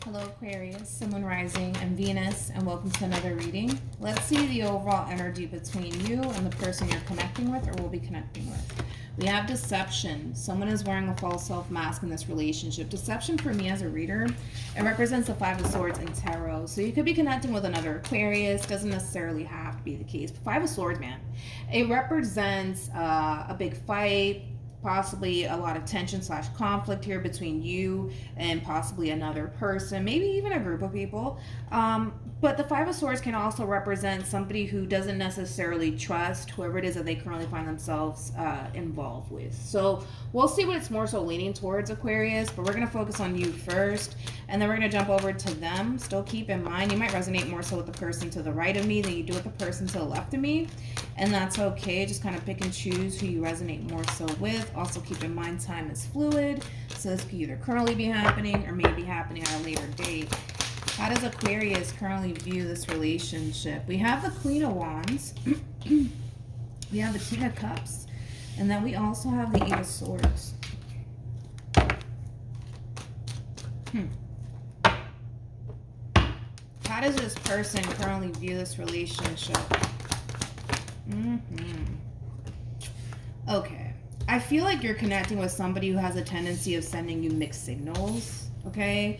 Hello Aquarius, Sun, Moon, Rising, and Venus, and welcome to another reading. Let's see the overall energy between you and the person you're connecting with or will be connecting with. We have deception. Someone is wearing a false self mask in this relationship. Deception for me as a reader, it represents the Five of Swords in Tarot. So you could be connecting with another Aquarius. Doesn't necessarily have to be the case. But Five of Swords, man, it represents a big fight, possibly a lot of tension / conflict here between you and possibly another person, maybe even a group of people. But the Five of Swords can also represent somebody who doesn't necessarily trust whoever it is that they currently find themselves involved with. So we'll see what it's more so leaning towards, Aquarius, but we're going to focus on you first, and then we're going to jump over to them. Still keep in mind, you might resonate more so with the person to the right of me than you do with the person to the left of me, and that's okay. Just kind of pick and choose who you resonate more so with. Also keep in mind time is fluid, so this could either currently be happening or may be happening at a later date. How does Aquarius currently view this relationship? We have the Queen of Wands, we have the King of Cups, and then we also have the Eight of Swords. How does this person currently view this relationship? Okay. I feel like you're connecting with somebody who has a tendency of sending you mixed signals, okay?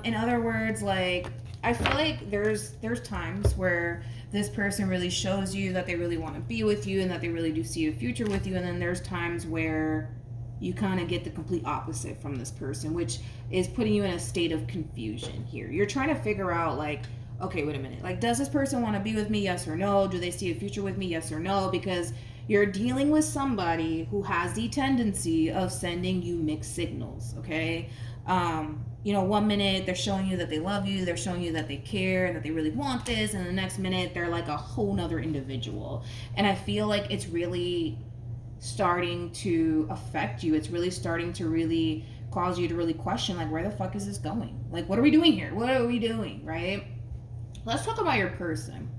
In other words, like, I feel like there's times where this person really shows you that they really want to be with you and that they really do see a future with you, and then there's times where you kind of get the complete opposite from this person, which is putting you in a state of confusion here. You're trying to figure out, like, okay, wait a minute. Like, does this person want to be with me? Yes or no? Do they see a future with me? Yes or no? Because you're dealing with somebody who has the tendency of sending you mixed signals, okay? You know, one minute they're showing you that they love you, they're showing you that they care and that they really want this, and the next minute they're like a whole nother individual. And I feel like it's really starting to affect you. It's really starting to really cause you to really question, like, where the fuck is this going? Like, what are we doing here? What are we doing, right? Let's talk about your person.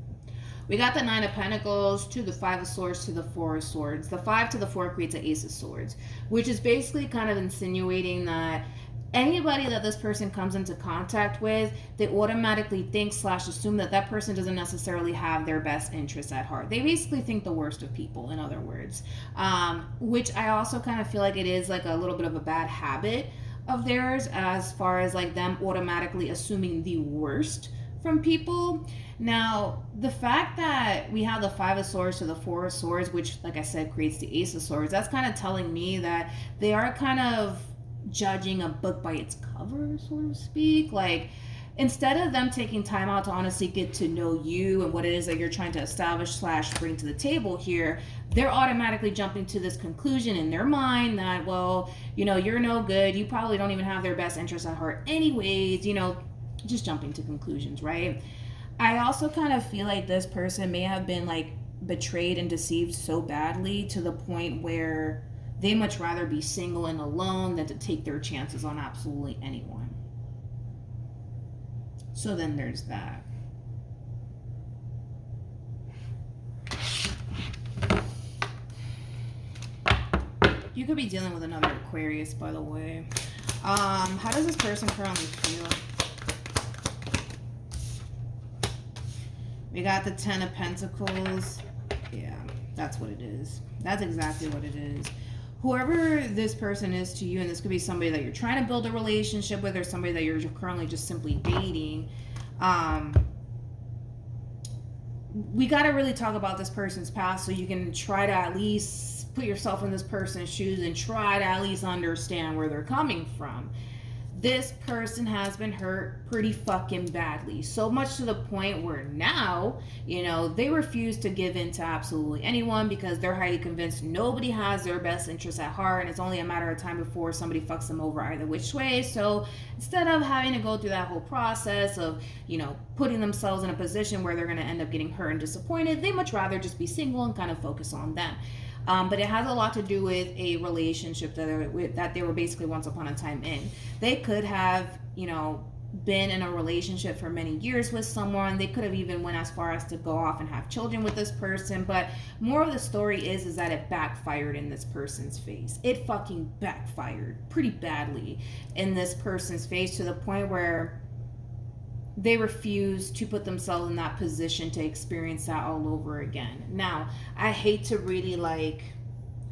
We got the Nine of Pentacles to the Five of Swords to the Four of Swords. The 5 to the 4 creates an Ace of Swords, which is basically kind of insinuating that anybody that this person comes into contact with, they automatically think / assume that that person doesn't necessarily have their best interests at heart. They basically think the worst of people, in other words, which I also kind of feel like it is like a little bit of a bad habit of theirs, as far as like them automatically assuming the worst from people. Now, the fact that we have the Five of Swords to the Four of Swords, which, like I said, creates the Ace of Swords, that's kind of telling me that they are kind of judging a book by its cover, so to speak. Like, instead of them taking time out to honestly get to know you and what it is that you're trying to establish / bring to the table here, they're automatically jumping to this conclusion in their mind that, well, you know, you're no good, you probably don't even have their best interests at heart anyways, you know, just jumping to conclusions, right? I also kind of feel like this person may have been like betrayed and deceived so badly to the point where they much rather be single and alone than to take their chances on absolutely anyone. So then there's that. You could be dealing with another Aquarius, by the way. How does this person currently feel? We got the Ten of Pentacles. Yeah, that's what it is. That's exactly what it is. Whoever this person is to you, and this could be somebody that you're trying to build a relationship with or somebody that you're currently just simply dating, we got to really talk about this person's past so you can try to at least put yourself in this person's shoes and try to at least understand where they're coming from. This person has been hurt pretty fucking badly. So much to the point where now, you know, they refuse to give in to absolutely anyone because they're highly convinced nobody has their best interests at heart, and it's only a matter of time before somebody fucks them over either which way. So instead of having to go through that whole process of, you know, putting themselves in a position where they're going to end up getting hurt and disappointed, they much rather just be single and kind of focus on them. But it has a lot to do with a relationship that they were basically once upon a time in. They could have, you know, been in a relationship for many years with someone. They could have even went as far as to go off and have children with this person. But more of the story is that it backfired in this person's face. It fucking backfired pretty badly in this person's face, to the point where they refuse to put themselves in that position to experience that all over again. Now, I hate to really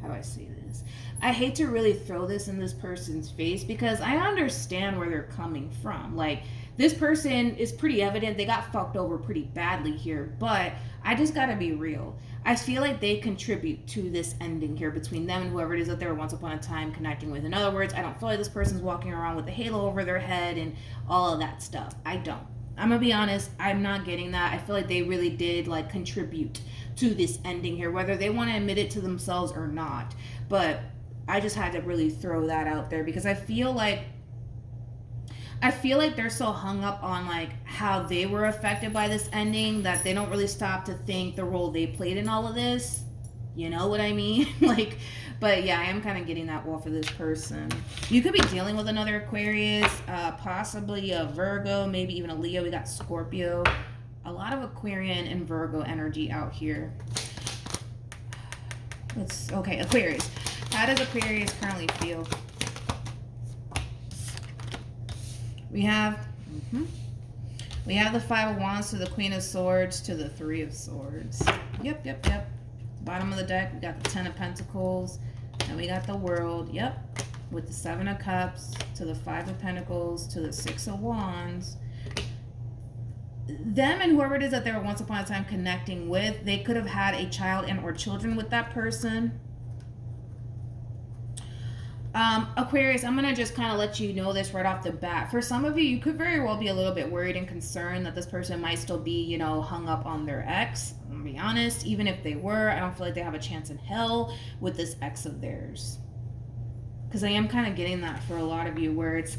how do I say this? I hate to really throw this in this person's face, because I understand where they're coming from. Like, this person is pretty evident they got fucked over pretty badly here, but I just gotta be real. I feel like they contribute to this ending here between them and whoever it is that they were once upon a time connecting with. In other words, I don't feel like this person's walking around with a halo over their head and all of that stuff. I don't. I'm gonna be honest, I'm not getting that. I feel like they really did contribute to this ending here, whether they want to admit it to themselves or not. But I just had to really throw that out there, because I feel like they're so hung up on how they were affected by this ending that they don't really stop to think the role they played in all of this. You know what I mean? But yeah, I am kind of getting that off of this person. You could be dealing with another Aquarius, possibly a Virgo, maybe even a Leo. We got Scorpio. A lot of Aquarian and Virgo energy out here. Okay, Aquarius. How does Aquarius currently feel? We have the Five of Wands to the Queen of Swords to the Three of Swords. Yep. Bottom of the deck, we got the Ten of Pentacles, and we got the World. Yep. With the Seven of Cups to the Five of Pentacles to the Six of Wands. Them and whoever it is that they were once upon a time connecting with, they could have had a child and or children with that person. Aquarius, I'm going to just kind of let you know this right off the bat. For some of you, you could very well be a little bit worried and concerned that this person might still be, hung up on their ex. I'm going to be honest, even if they were, I don't feel like they have a chance in hell with this ex of theirs. Because I am kind of getting that for a lot of you, where it's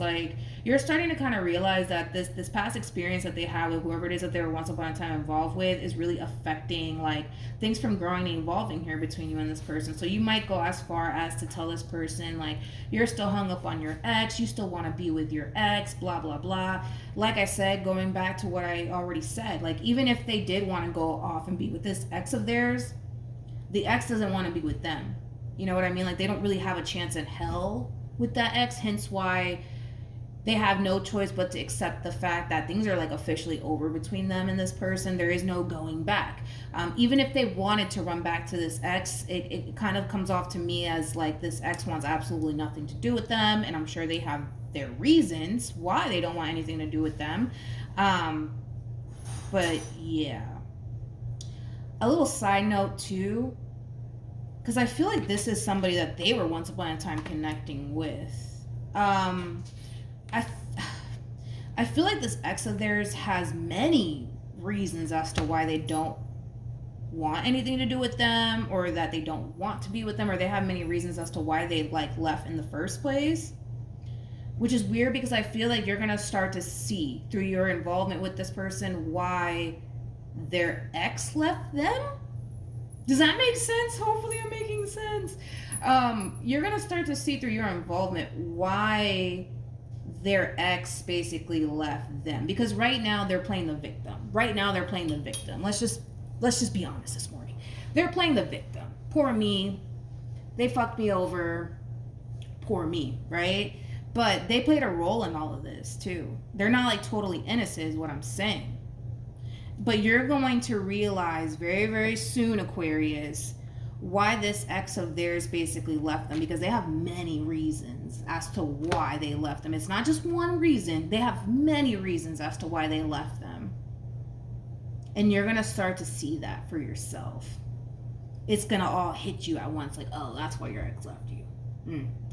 you're starting to kind of realize that this past experience that they have with whoever it is that they were once upon a time involved with is really affecting things from growing and evolving here between you and this person. So you might go as far as to tell this person you're still hung up on your ex, you still want to be with your ex, blah blah blah. Like I said, going back to what I already said, even if they did want to go off and be with this ex of theirs, the ex doesn't want to be with them. You know what I mean? They don't really have a chance in hell with that ex, hence why they have no choice but to accept the fact that things are officially over between them and this person. There is no going back. Even if they wanted to run back to this ex, it kind of comes off to me as this ex wants absolutely nothing to do with them, and I'm sure they have their reasons why they don't want anything to do with them. But yeah. A little side note too, because I feel like this is somebody that they were once upon a time connecting with. I feel like this ex of theirs has many reasons as to why they don't want anything to do with them, or that they don't want to be with them, or they have many reasons as to why they left in the first place. Which is weird, because I feel like you're going to start to see through your involvement with this person why their ex left them. Does that make sense? Hopefully I'm making sense. You're going to start to see through your involvement why their ex basically left them. Because right now they're playing the victim. Let's just be honest this morning. They're playing the victim. Poor me. They fucked me over. Poor me, right? But they played a role in all of this too. They're not totally innocent is what I'm saying. But you're going to realize very, very soon, Aquarius, why this ex of theirs basically left them, because they have many reasons as to why they left them. It's not just one reason. They have many reasons as to why they left them. And you're going to start to see that for yourself. It's going to all hit you at once. Oh, that's why your ex left you.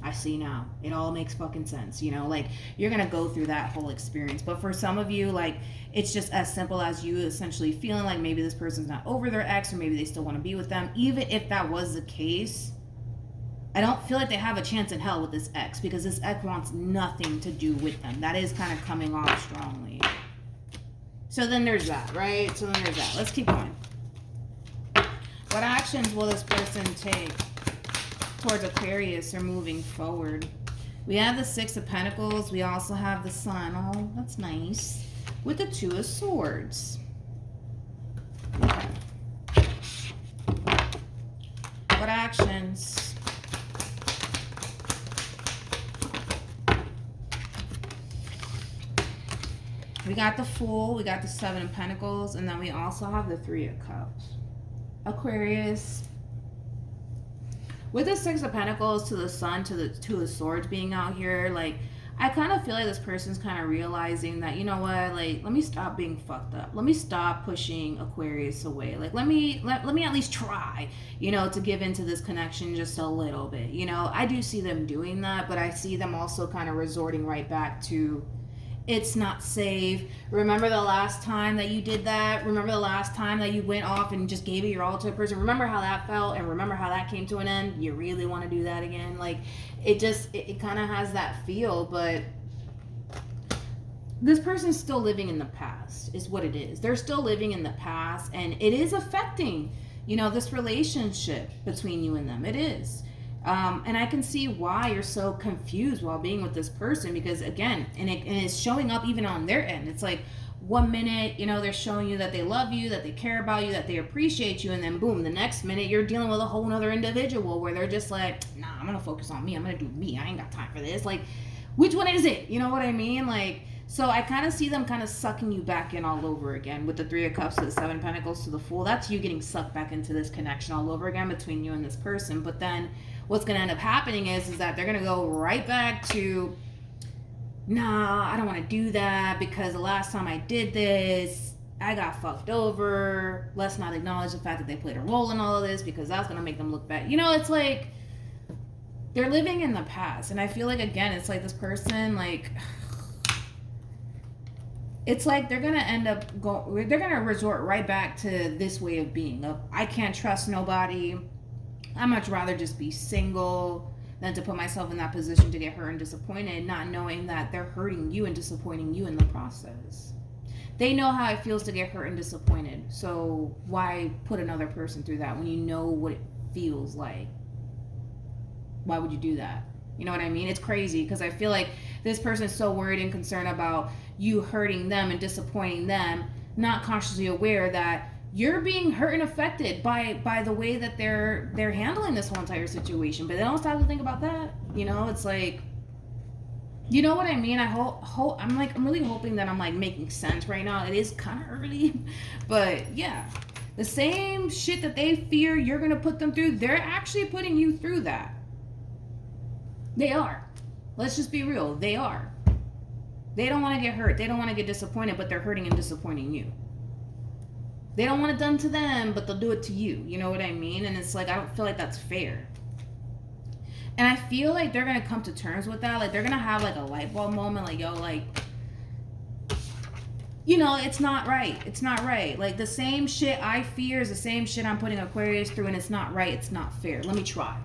I see now. It all makes fucking sense. You're going to go through that whole experience. But for some of you, it's just as simple as you essentially feeling maybe this person's not over their ex, or maybe they still want to be with them. Even if that was the case, I don't feel like they have a chance in hell with this ex, because this ex wants nothing to do with them. That is kind of coming off strongly. So then there's that, right? Let's keep going. What actions will this person take towards Aquarius or moving forward? We have the Six of Pentacles. We also have the Sun. Oh, that's nice. With the Two of Swords. Okay. What actions? We got the Fool, we got the Seven of Pentacles, and then we also have the Three of Cups. Aquarius. With the Six of Pentacles to the Sun, to the Two of Swords being out here, like, I kind of feel like this person's kind of realizing that, you know what, like, let me stop being fucked up. Let me stop pushing Aquarius away. Like, let me at least try, you know, to give into this connection just a little bit. You know, I do see them doing that, but I see them also kind of resorting right back to, it's not safe. Remember the last time that you did that? Remember the last time that you went off and just gave it your all to a person? Remember how that felt, and remember how that came to an end? You really want to do that again? Like, it kind of has that feel, but this person's still living in the past is what it is. They're still living in the past, and it is affecting, you know, this relationship between you and them. It is. And I can see why you're so confused while being with this person, because again, and it's showing up even on their end. It's like 1 minute, you know, they're showing you that they love you, that they care about you, that they appreciate you, and then boom, the next minute you're dealing with a whole nother individual where they're just like, nah, I'm gonna focus on me, I'm gonna do me, I ain't got time for this. Like, which one is it? You know what I mean? Like, so I kind of see them kind of sucking you back in all over again with the Three of Cups to the Seven of Pentacles to the Fool. That's you getting sucked back into this connection all over again between you and this person. But then what's going to end up happening is that they're going to go right back to, nah, I don't want to do that because the last time I did this, I got fucked over. Let's not acknowledge the fact that they played a role in all of this because that's going to make them look bad. You know, it's like they're living in the past. And I feel like, again, it's like this person, like, it's like they're going to end up they're going to resort right back to this way of being. I can't trust nobody. I'd much rather just be single than to put myself in that position to get hurt and disappointed, not knowing that they're hurting you and disappointing you in the process. They know how it feels to get hurt and disappointed. So why put another person through that when you know what it feels like? Why would you do that? You know what I mean? It's crazy because I feel like this person is so worried and concerned about you hurting them and disappointing them, not consciously aware that you're being hurt and affected by the way that they're handling this whole entire situation. But they don't stop to think about that. You know, it's like, you know what I mean? I'm really hoping that I'm like making sense right now. It is kind of early, but yeah, the same shit that they fear you're gonna put them through, they're actually putting you through that. They are. Let's just be real. They are. They don't want to get hurt. They don't want to get disappointed, but they're hurting and disappointing you. They don't want it done to them, but they'll do it to you. You know what I mean? And it's like, I don't feel like that's fair. And I feel like they're going to come to terms with that. Like, they're going to have like a light bulb moment. Like, yo, like, you know, it's not right. It's not right. Like, the same shit I fear is the same shit I'm putting Aquarius through, and it's not right. It's not fair. Let me try.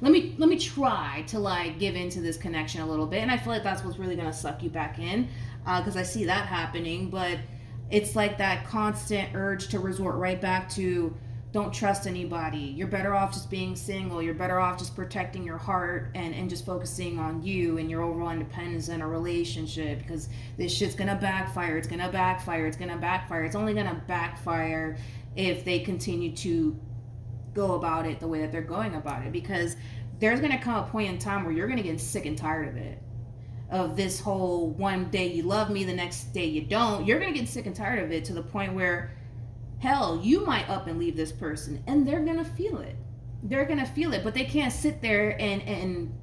Let me try to like give into this connection a little bit. And I feel like that's what's really going to suck you back in, because I see that happening. But it's like that constant urge to resort right back to, don't trust anybody. You're better off just being single. You're better off just protecting your heart and just focusing on you and your overall independence in a relationship, because this shit's going to backfire. It's going to backfire. It's going to backfire. It's only going to backfire if they continue to go about it the way that they're going about it, because there's going to come a point in time where you're going to get sick and tired of it. Of this whole one day you love me, the next day you don't. You're going to get sick and tired of it to the point where, hell, you might up and leave this person and they're going to feel it. They're going to feel it, but they can't sit there and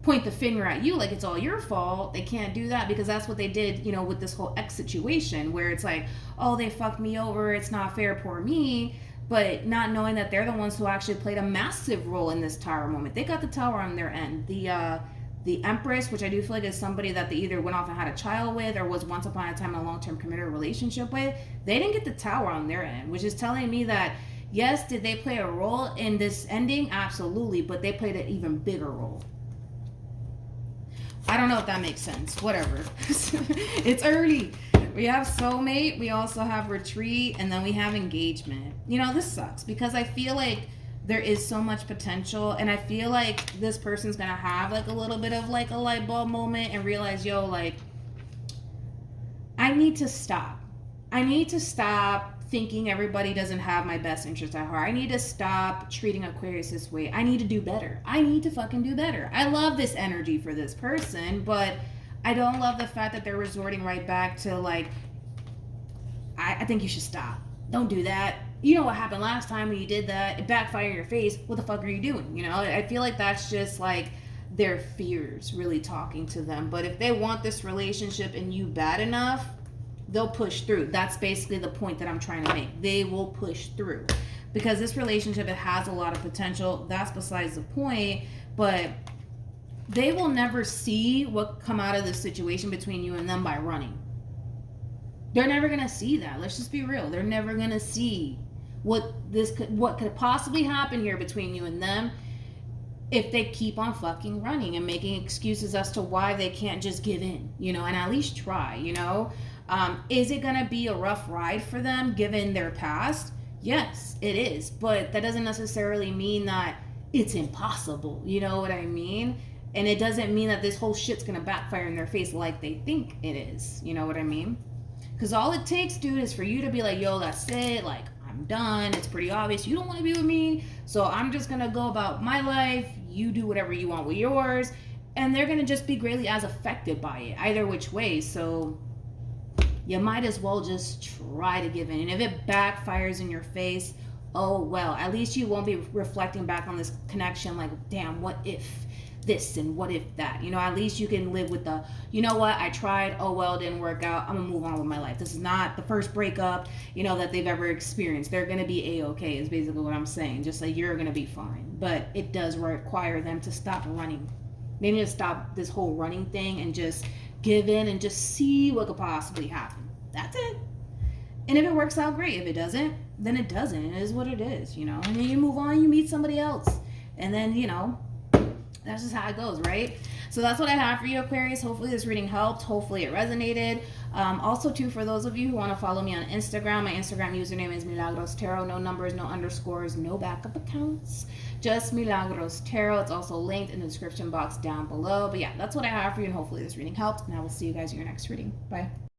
point the finger at you like it's all your fault. They can't do that, because that's what they did, you know, with this whole ex situation where it's like, oh, they fucked me over. It's not fair, poor me. But not knowing that they're the ones who actually played a massive role in this tower moment. They got the tower on their end. The Empress, which I do feel like is somebody that they either went off and had a child with or was once upon a time in a long-term committed relationship with, they didn't get the tower on their end, which is telling me that, yes, did they play a role in this ending? Absolutely, but they played an even bigger role. I don't know if that makes sense. Whatever. It's early. We have soulmate, we also have retreat, and then we have engagement. You know, this sucks because I feel like there is so much potential, and I feel like this person's gonna have like a little bit of like a light bulb moment and realize, yo, like, I need to stop. I need to stop thinking everybody doesn't have my best interest at heart. I need to stop treating Aquarius this way. I need to do better. I need to fucking do better. I love this energy for this person, but I don't love the fact that they're resorting right back to like, I think you should stop. Don't do that. You know what happened last time when you did that? It backfired in your face. What the fuck are you doing? You know, I feel like that's just like their fears really talking to them. But if they want this relationship and you bad enough, they'll push through. That's basically the point that I'm trying to make. They will push through. Because this relationship, it has a lot of potential. That's besides the point. But they will never see what come out of this situation between you and them by running. They're never going to see that. Let's just be real. They're never going to see what could possibly happen here between you and them if they keep on fucking running and making excuses as to why they can't just give in, you know, and at least try, you know. Is it going to be a rough ride for them given their past? Yes, it is. But that doesn't necessarily mean that it's impossible. You know what I mean? And it doesn't mean that this whole shit's going to backfire in their face like they think it is. You know what I mean? Because all it takes, dude, is for you to be like, yo, that's it. Like, I'm done. It's pretty obvious. You don't want to be with me. So I'm just going to go about my life. You do whatever you want with yours. And they're going to just be greatly as affected by it, either which way. So you might as well just try to give in. And if it backfires in your face, oh, well, at least you won't be reflecting back on this connection like, damn, what if this and what if that? You know, at least you can live with the, you know what, I tried, oh well, it didn't work out, I'm gonna move on with my life. This is not the first breakup, you know, that they've ever experienced. They're gonna be a-okay is basically what I'm saying. Just like, you're gonna be fine. But it does require them to stop running. They need to stop this whole running thing and just give in and just see what could possibly happen. That's it. And if it works out, great. If it doesn't, then it doesn't. It is what it is, you know. And then you move on, you meet somebody else. And then, you know, that's just how it goes, right? So that's what I have for you, Aquarius. Hopefully this reading helped. Hopefully it resonated. Also, too, for those of you who want to follow me on Instagram, my Instagram username is MilagrosTarot. No numbers, no underscores, no backup accounts. Just MilagrosTarot. It's also linked in the description box down below. But yeah, that's what I have for you, and hopefully this reading helped. And I will see you guys in your next reading. Bye.